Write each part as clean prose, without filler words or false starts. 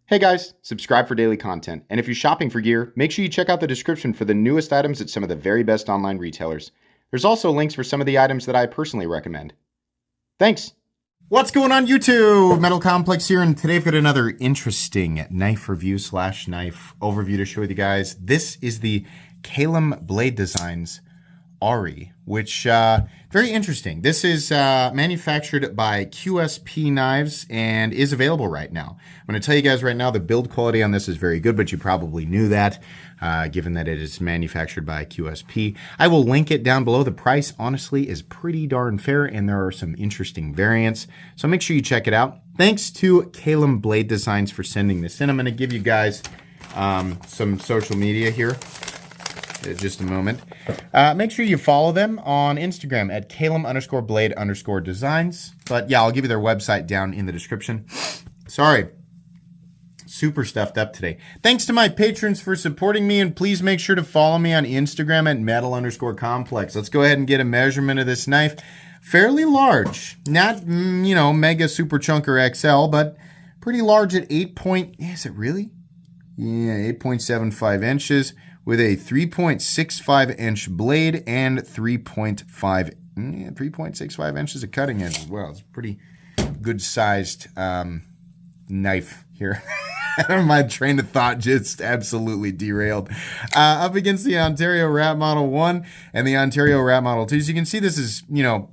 Hey guys, subscribe for daily content. And if you're shopping for gear, make sure you check out the description for the newest items at some of the very best online retailers. There's also links for some of the items that I personally recommend. Thanks! What's going on YouTube? Metal Complex here, and today I've got another interesting knife review / knife overview to share with you guys. This is the Caelum Blade Designs Ari, which very interesting. This is manufactured by QSP Knives and is available right now. I'm going to tell you guys right now the build quality on this is very good, but you probably knew that given that it is manufactured by QSP. I will link it down below. The price honestly is pretty darn fair, and there are some interesting variants, so make sure you check it out. Thanks to Caelum Blade Designs for sending this in. I'm going to give you guys some social media here. Just a moment. Make sure you follow them on Instagram at Caelum_blade_designs. But yeah, I'll give you their website down in the description. Sorry. Super stuffed up today. Thanks to my patrons for supporting me, and please make sure to follow me on Instagram at metal_complex. Let's go ahead and get a measurement of this knife. Fairly large. Not, mega super chunk or XL, but pretty large at 8 point... Is it really? Yeah, 8.75 inches. With a 3.65 inch blade and 3.65 inches of cutting edge as well. It's a pretty good sized knife here. My train of thought just absolutely derailed. Up against the Ontario Rat Model 1 and the Ontario Rat Model 2. So you can see this is,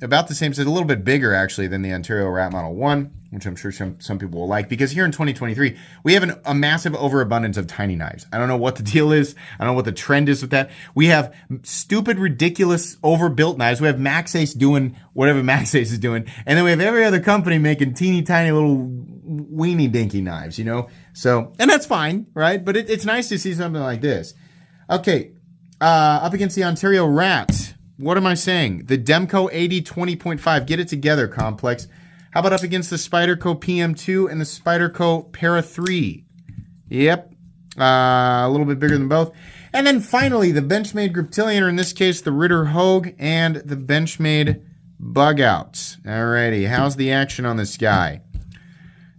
about the same size, a little bit bigger actually than the Ontario Rat Model 1, which I'm sure some people will like, because here in 2023, we have a massive overabundance of tiny knives. I don't know what the deal is. I don't know what the trend is with that. We have stupid, ridiculous, overbuilt knives. We have Max Ace doing whatever Max Ace is doing. And then we have every other company making teeny tiny little weenie dinky knives, So, and that's fine, right? But it's nice to see something like this. Okay, up against the Ontario Rat. What am I saying? The Demco 80 20.5. Get it together, Complex. How about up against the Spyderco PM2 and the Spyderco Para 3? Yep, a little bit bigger than both. And then finally, the Benchmade Griptilian, or in this case, the Ritter Hogue and the Benchmade Bug Out. Alrighty, how's the action on this guy?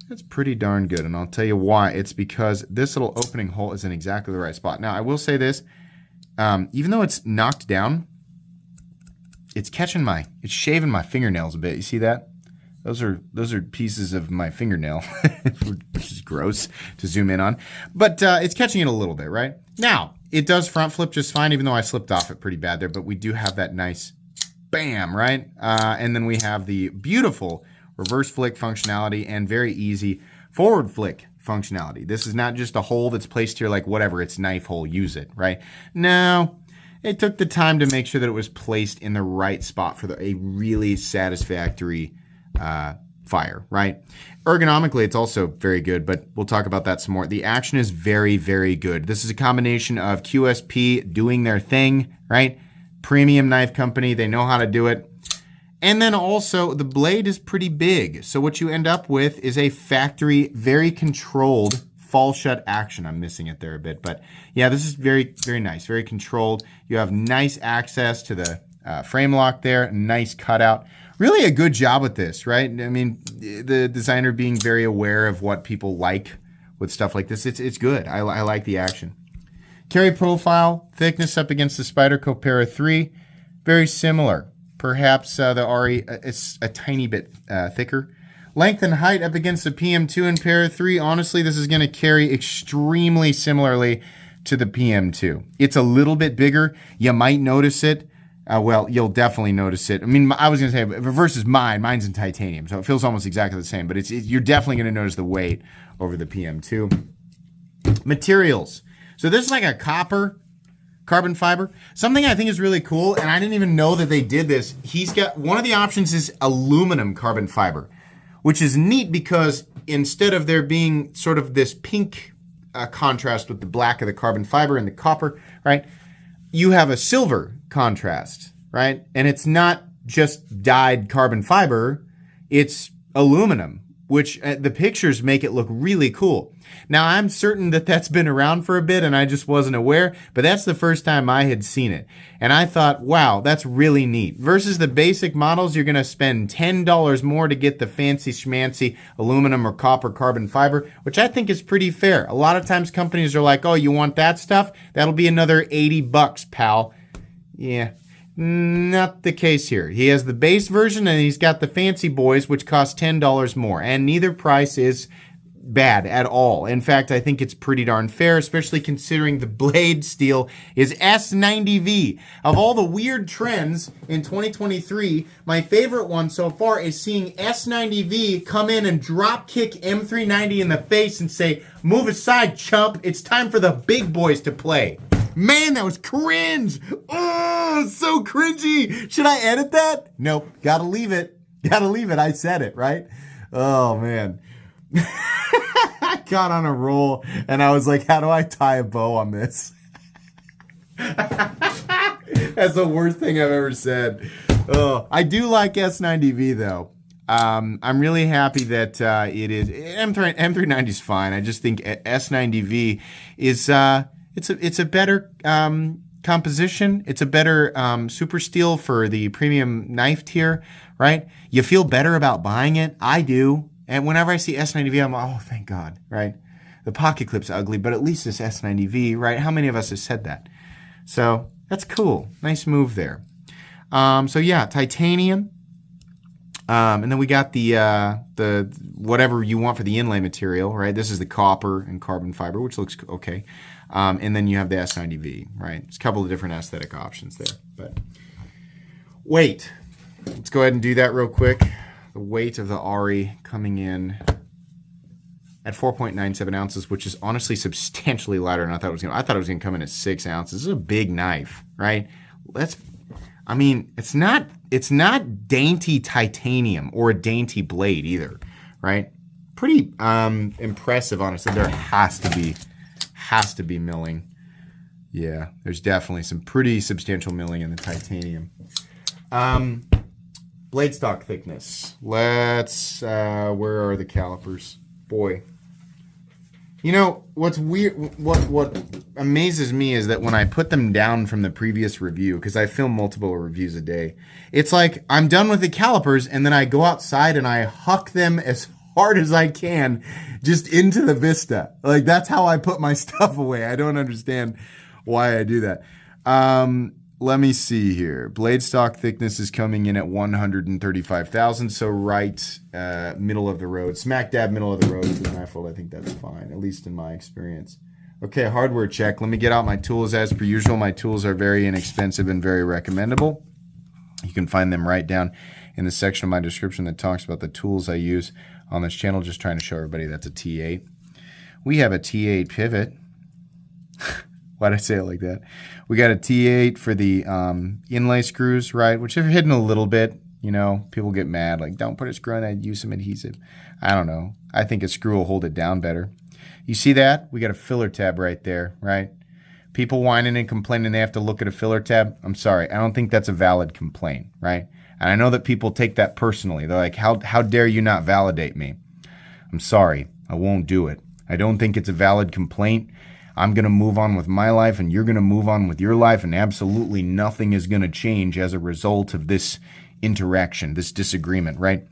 It's pretty darn good, and I'll tell you why. It's because this little opening hole is in exactly the right spot. Now, I will say this, even though it's knocked down, it's shaving my fingernails a bit. You see that? Those are pieces of my fingernail, which is gross to zoom in on. But it's catching it a little bit, right? Now, it does front flip just fine, even though I slipped off it pretty bad there. But we do have that nice bam, right? And then we have the beautiful reverse flick functionality and very easy forward flick functionality. This is not just a hole that's placed here like whatever, it's knife hole, use it, right? No. It took the time to make sure that it was placed in the right spot for a really satisfactory fire, right? Ergonomically, it's also very good, but we'll talk about that some more. The action is very, very good. This is a combination of QSP doing their thing, right? Premium knife company, they know how to do it. And then also, the blade is pretty big. So what you end up with is a factory, very controlled fall shut action. I'm missing it there a bit, but yeah, this is very, very nice, very controlled. You have nice access to the frame lock there, nice cutout. Really a good job with this, right? I mean, the designer being very aware of what people like with stuff like this. It's good. I like the action. Carry profile, thickness up against the Spyderco Para 3, very similar. Perhaps the Ari is a tiny bit thicker. Length and height up against the PM2 and Para 3. Honestly, this is going to carry extremely similarly to the PM2. It's a little bit bigger. You might notice it. Well, you'll definitely notice it. I mean, I was going to say versus mine's in titanium, so it feels almost exactly the same. But you're definitely going to notice the weight over the PM2. Materials. So this is like a carbon fiber. Something I think is really cool, and I didn't even know that they did this. He's got one of the options is aluminum carbon fiber, which is neat because instead of there being sort of this pink contrast with the black of the carbon fiber and the copper, right? You have a silver contrast, right? And it's not just dyed carbon fiber, it's aluminum which the pictures make it look really cool. Now, I'm certain that that's been around for a bit and I just wasn't aware, but that's the first time I had seen it. And I thought, wow, that's really neat. Versus the basic models, you're going to spend $10 more to get the fancy schmancy aluminum or copper carbon fiber, which I think is pretty fair. A lot of times companies are like, oh, you want that stuff? That'll be another $80, pal. Yeah. Not the case here. He has the base version and he's got the fancy boys, which cost $10 more. And neither price is bad at all. In fact, I think it's pretty darn fair, especially considering the blade steel is S90V. Of all the weird trends in 2023, my favorite one so far is seeing S90V come in and drop kick M390 in the face and say, move aside, chump. It's time for the big boys to play. Man, that was cringe. Oh, so cringy. Should I edit that? Nope. Gotta leave it. Gotta leave it. I said it, right? Oh, man. I got on a roll and I was like, how do I tie a bow on this? That's the worst thing I've ever said. Oh, I do like S90V though. I'm really happy that it is. M390 is fine. I just think S90V is it's a better composition. It's a better super steel for the premium knife tier, right? You feel better about buying it. I do. And whenever I see S90V, I'm like, oh, thank God, right? The pocket clip's ugly, but at least it's S90V, right? How many of us have said that? So that's cool. Nice move there. So yeah, titanium. And then we got the whatever you want for the inlay material, right? This is the copper and carbon fiber, which looks okay. And then you have the S90V, right? There's a couple of different aesthetic options there. But weight. Let's go ahead and do that real quick. The weight of the Ari coming in at 4.97 ounces, which is honestly substantially lighter than I thought it was going to. I thought it was going to come in at 6 ounces. This is a big knife, right? It's not dainty titanium or a dainty blade either, right? Pretty impressive, honestly. There has to be milling. Yeah, there's definitely some pretty substantial milling in the titanium. Blade stock thickness. Let's, where are the calipers? Boy. You know, what's weird, what amazes me is that when I put them down from the previous review, because I film multiple reviews a day, it's like I'm done with the calipers and then I go outside and I huck them as hard as I can just into the vista. Like, that's how I put my stuff away. I don't understand why I do that. Let me see here. Blade stock thickness is coming in at 135 thousandths, so right middle of the road. Smack dab middle of the road for the knife fold. I think that's fine, at least in my experience. Okay, hardware check. Let me get out my tools as per usual. My tools are very inexpensive and very recommendable. You can find them right down in the section of my description that talks about the tools I use on this channel. Just trying to show everybody that's a T8. We have a T8 pivot. Why'd I say it like that? We got a T8 for the inlay screws, right? Which have hidden a little bit. You know, people get mad, like, don't put a screw in that, use some adhesive. I don't know. I think a screw will hold it down better. You see that? We got a filler tab right there, right? People whining and complaining they have to look at a filler tab. I'm sorry. I don't think that's a valid complaint, right? And I know that people take that personally. They're like, how dare you not validate me? I'm sorry. I won't do it. I don't think it's a valid complaint. I'm going to move on with my life and you're going to move on with your life, and absolutely nothing is going to change as a result of this interaction, this disagreement, right?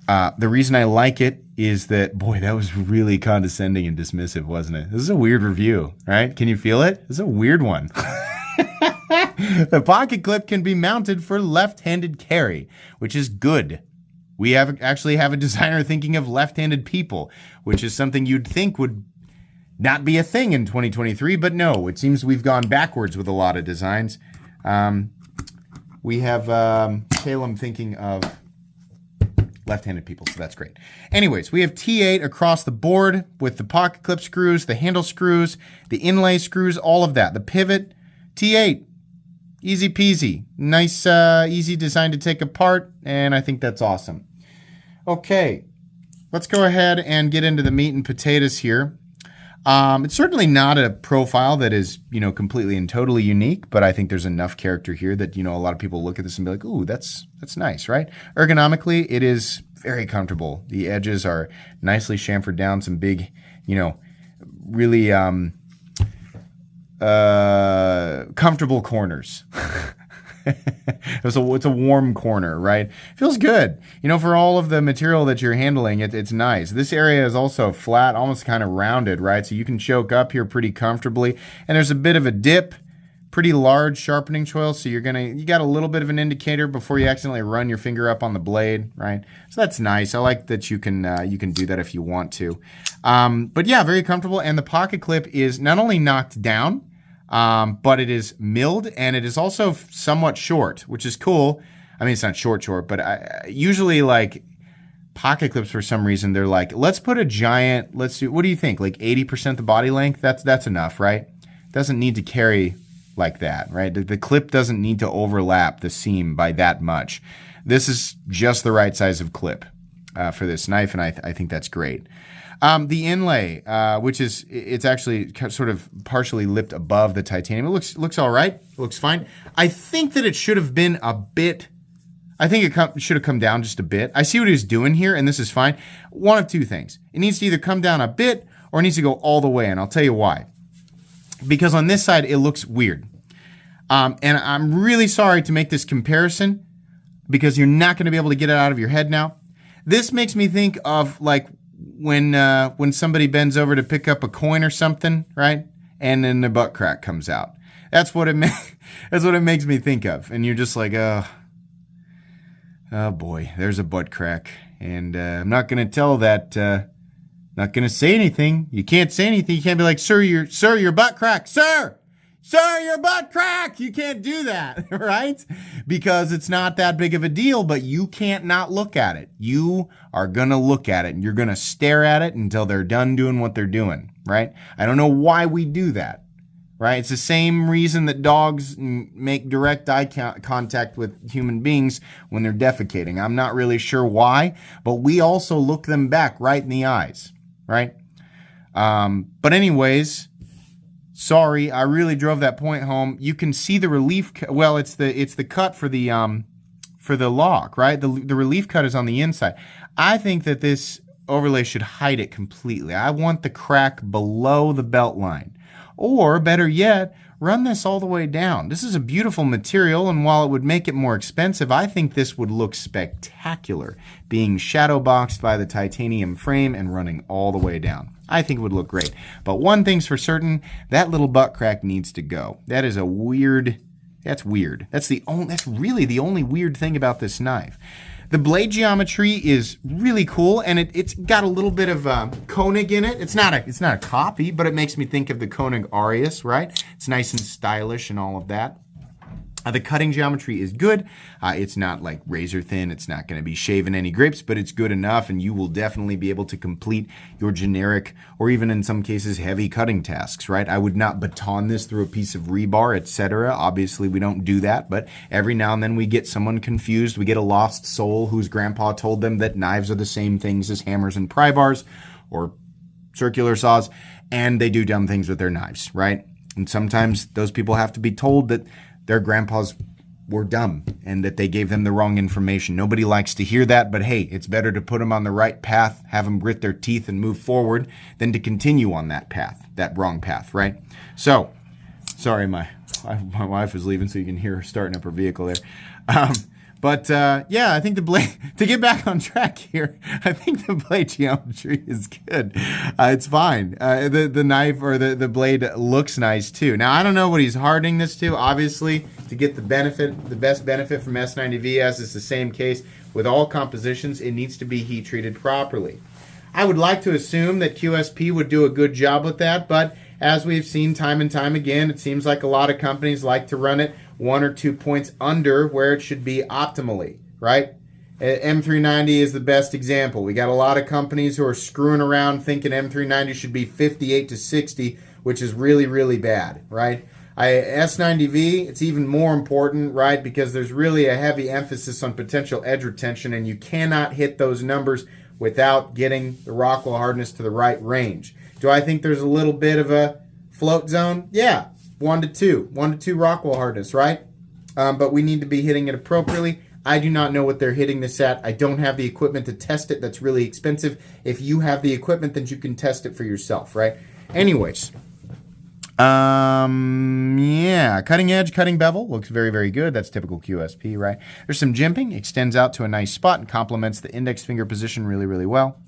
The reason I like it is that, boy, that was really condescending and dismissive, wasn't it? This is a weird review, right? Can you feel it? This is a weird one. The pocket clip can be mounted for left-handed carry, which is good. We actually have a designer thinking of left-handed people, which is something you'd think would not be a thing in 2023, but no, it seems we've gone backwards with a lot of designs. We have Caelum thinking of left-handed people, so that's great. Anyways, we have T8 across the board with the pocket clip screws, the handle screws, the inlay screws, all of that. The pivot, T8, easy peasy. Nice, easy design to take apart, and I think that's awesome. Okay, let's go ahead and get into the meat and potatoes here. It's certainly not a profile that is, completely and totally unique, but I think there's enough character here that, a lot of people look at this and be like, ooh, that's nice, right? Ergonomically, it is very comfortable. The edges are nicely chamfered down, some big, really comfortable corners. It's a warm corner, right? Feels good. For all of the material that you're handling, it's nice. This area is also flat, almost kind of rounded, right? So you can choke up here pretty comfortably. And there's a bit of a dip, pretty large sharpening choil. So you got a little bit of an indicator before you accidentally run your finger up on the blade, right? So that's nice. I like that you can do that if you want to. But yeah, very comfortable. And the pocket clip is not only knocked down, but it is milled, and it is also somewhat short, which is cool. I mean, it's not short, but usually like pocket clips for some reason, they're like, let's put a giant, what do you think? Like 80% the body length? That's enough, right? It doesn't need to carry like that, right? The clip doesn't need to overlap the seam by that much. This is just the right size of clip for this knife, and I think that's great. The inlay, which is, it's actually sort of partially lipped above the titanium. It looks all right. It looks fine. I think that it should have been a bit, I think it should have come down just a bit. I see what he's doing here, and this is fine. One of two things. It needs to either come down a bit or it needs to go all the way, and I'll tell you why. Because on this side, it looks weird. And I'm really sorry to make this comparison because you're not going to be able to get it out of your head now. This makes me think of like when somebody bends over to pick up a coin or something, right? And then the butt crack comes out. That's what it makes me think of. And you're just like, oh boy, there's a butt crack. And I'm not going to tell that, not going to say anything. You can't say anything. You can't be like, sir, your butt crack, sir, your butt crack. You can't do that, right? Because it's not that big of a deal, but you can't not look at it. You are going to look at it, and you're going to stare at it until they're done doing what they're doing, right? I don't know why we do that, right? It's the same reason that dogs make direct eye contact with human beings when they're defecating. I'm not really sure why, but we also look them back right in the eyes, right? But anyways, sorry, I really drove that point home. You can see the relief. Well, it's the cut for the lock, right? The relief cut is on the inside. I think that this overlay should hide it completely. I want the crack below the belt line, or better yet, run this all the way down. This is a beautiful material, and while it would make it more expensive, I think this would look spectacular, being shadow boxed by the titanium frame and running all the way down. I think it would look great. But one thing's for certain, that little butt crack needs to go. That is weird. That's really the only weird thing about this knife. The blade geometry is really cool, and it's got a little bit of Koenig in it. It's not a copy, but it makes me think of the Koenig Arius, right? It's nice and stylish and all of that. The cutting geometry is good. It's not like razor thin. It's not going to be shaving any grips, but it's good enough, and you will definitely be able to complete your generic or even in some cases heavy cutting tasks, right? I would not baton this through a piece of rebar, etc. Obviously, we don't do that, but every now and then we get someone confused. We get a lost soul whose grandpa told them that knives are the same things as hammers and pry bars or circular saws, and they do dumb things with their knives, right? And sometimes those people have to be told that their grandpas were dumb and that they gave them the wrong information. Nobody likes to hear that, but hey, it's better to put them on the right path, have them grit their teeth and move forward than to continue on that path, that wrong path, right? So, sorry, my wife is leaving, so you can hear her starting up her vehicle there. Yeah, I think the blade, to get back on track here, I think the blade geometry is good. It's fine. The knife or the blade looks nice too. Now, I don't know what he's hardening this to. Obviously, to get the best benefit from S90V, as is the same case with all compositions, it needs to be heat treated properly. I would like to assume that QSP would do a good job with that, but as we've seen time and time again, it seems like a lot of companies like to run it 1 or 2 points under where it should be optimally, right? M390 is the best example. We got a lot of companies who are screwing around thinking M390 should be 58 to 60, which is really, really bad, right? S90V, it's even more important, right? Because there's really a heavy emphasis on potential edge retention, and you cannot hit those numbers without getting the Rockwell hardness to the right range. Do I think there's a little bit of a float zone? Yeah, 1 to 2 Rockwell hardness, right? But we need to be hitting it appropriately. I do not know what they're hitting this at. I don't have the equipment to test it. That's really expensive. If you have the equipment, then you can test it for yourself, right? Anyways. Yeah, cutting edge, cutting bevel looks very, very good. That's typical QSP, right? There's some jimping, extends out to a nice spot and complements the index finger position really, really well.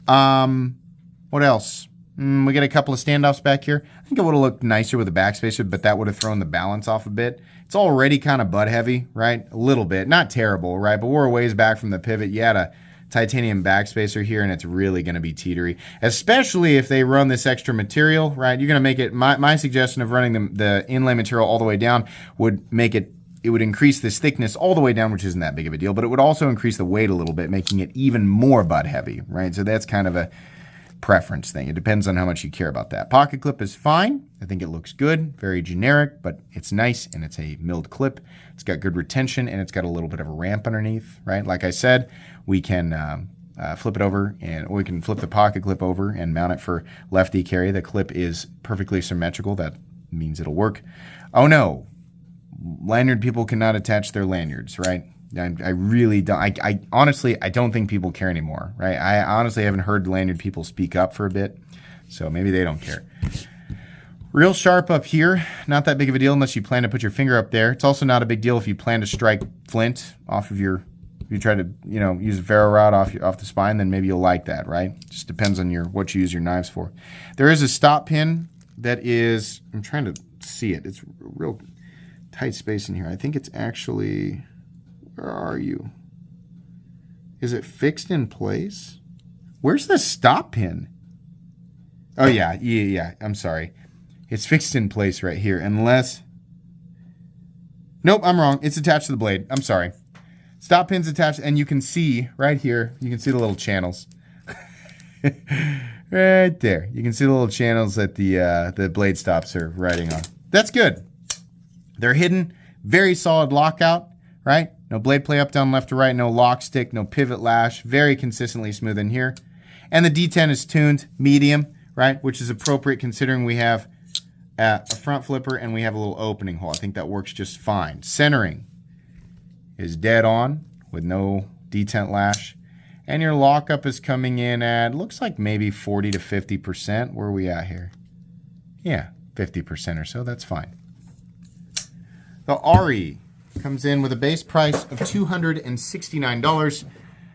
What else? We get a couple of standoffs back here. I think it would have looked nicer with a backspacer, but that would have thrown the balance off a bit. It's already kind of butt heavy, right? A little bit, not terrible, right? But we're a ways back from the pivot. You had a titanium backspacer here, and it's really going to be teetery, especially if they run this extra material, right? You're going to make it, my suggestion of running the inlay material all the way down would make it, it would increase this thickness all the way down, which isn't that big of a deal, but it would also increase the weight a little bit, making it even more butt heavy, right? So that's kind of a preference thing. It depends on how much you care about that. Pocket clip is fine. I think it looks good, very generic, but it's nice, and it's a milled clip. It's got good retention, and it's got a little bit of a ramp underneath, right? Like I said, we can flip it over, and we can flip the pocket clip over and mount it for lefty carry. The clip is perfectly symmetrical. That means it'll work. Oh no, lanyard people cannot attach their lanyards, right? I really don't. I honestly, I don't think people care anymore, right? I honestly haven't heard lanyard people speak up for a bit, so maybe they don't care. Real sharp up here. Not that big of a deal unless you plan to put your finger up there. It's also not a big deal if you plan to strike flint off of your, if you try to, you know, use a ferro rod off the spine, then maybe you'll like that, right? Just depends on what you use your knives for. There is a stop pin that is, I'm trying to see it. It's real tight space in here. I think it's actually, where are you? Is it fixed in place? Where's the stop pin? Oh, yeah. I'm sorry. It's fixed in place right here, unless... Nope, I'm wrong. It's attached to the blade. I'm sorry. Stop pin's attached, and you can see right here, you can see the little channels. Right there. You can see the little channels that the blade stops are riding on. That's good. They're hidden. Very solid lockout, right? No blade play up, down, left to right. No lock stick, no pivot lash. Very consistently smooth in here. And the D10 is tuned medium, right? Which is appropriate considering we have a front flipper and we have a little opening hole. I think that works just fine. Centering is dead on with no detent lash. And your lockup is coming in at, looks like maybe 40 to 50%. Where are we at here? Yeah, 50% or so. That's fine. The RE comes in with a base price of $269.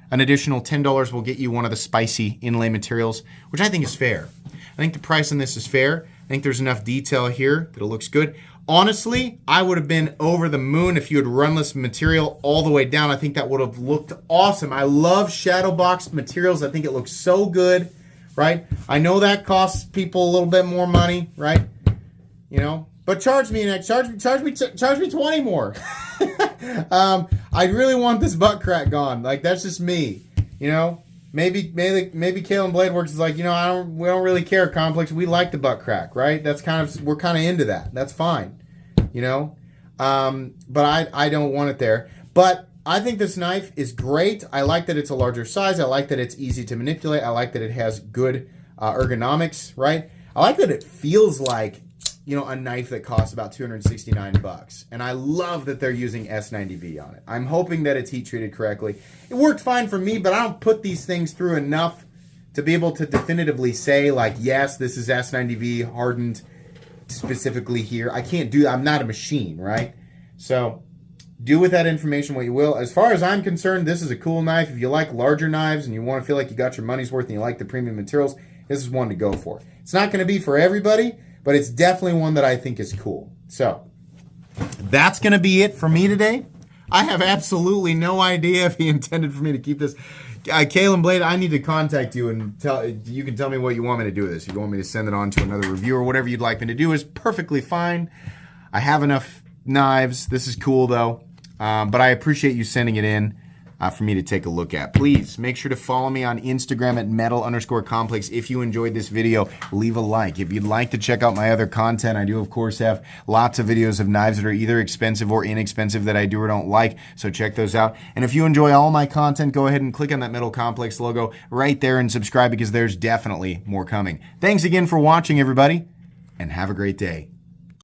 An additional $10 will get you one of the spicy inlay materials, which I think is fair. I think the price on this is fair. I think there's enough detail here that it looks good. Honestly, I would have been over the moon if you had run this material all the way down. I think that would have looked awesome. I love shadow box materials. I think it looks so good, right? I know that costs people a little bit more money, right? You know, but charge me 20 more. I really want this butt crack gone. Like, that's just me, you know. Maybe Caelum Blade Works is like, you know, we don't really care, Complex. We like the butt crack, right? That's we're kind of into that. That's fine, you know. But I don't want it there. But I think this knife is great. I like that it's a larger size. I like that it's easy to manipulate. I like that it has good ergonomics, right? I like that it feels like, you know, a knife that costs about $269. And I love that they're using S90V on it. I'm hoping that it's heat treated correctly. It worked fine for me, but I don't put these things through enough to be able to definitively say, like, yes, this is S90V hardened specifically here. I can't do that. I'm not a machine, right? So do with that information what you will. As far as I'm concerned, this is a cool knife. If you like larger knives and you want to feel like you got your money's worth and you like the premium materials, this is one to go for. It's not going to be for everybody, but it's definitely one that I think is cool. So that's going to be it for me today. I have absolutely no idea if he intended for me to keep this. Caelum Blade, I need to contact you and you can tell me what you want me to do with this. If you want me to send it on to another reviewer, whatever you'd like me to do is perfectly fine. I have enough knives. This is cool though. But I appreciate you sending it in for me to take a look at. Please make sure to follow me on Instagram at metal_complex. If you enjoyed this video, leave a like. If you'd like to check out my other content, I do of course have lots of videos of knives that are either expensive or inexpensive that I do or don't like, so check those out. And if you enjoy all my content, go ahead and click on that Metal Complex logo right there and subscribe because there's definitely more coming. Thanks again for watching, everybody, and have a great day.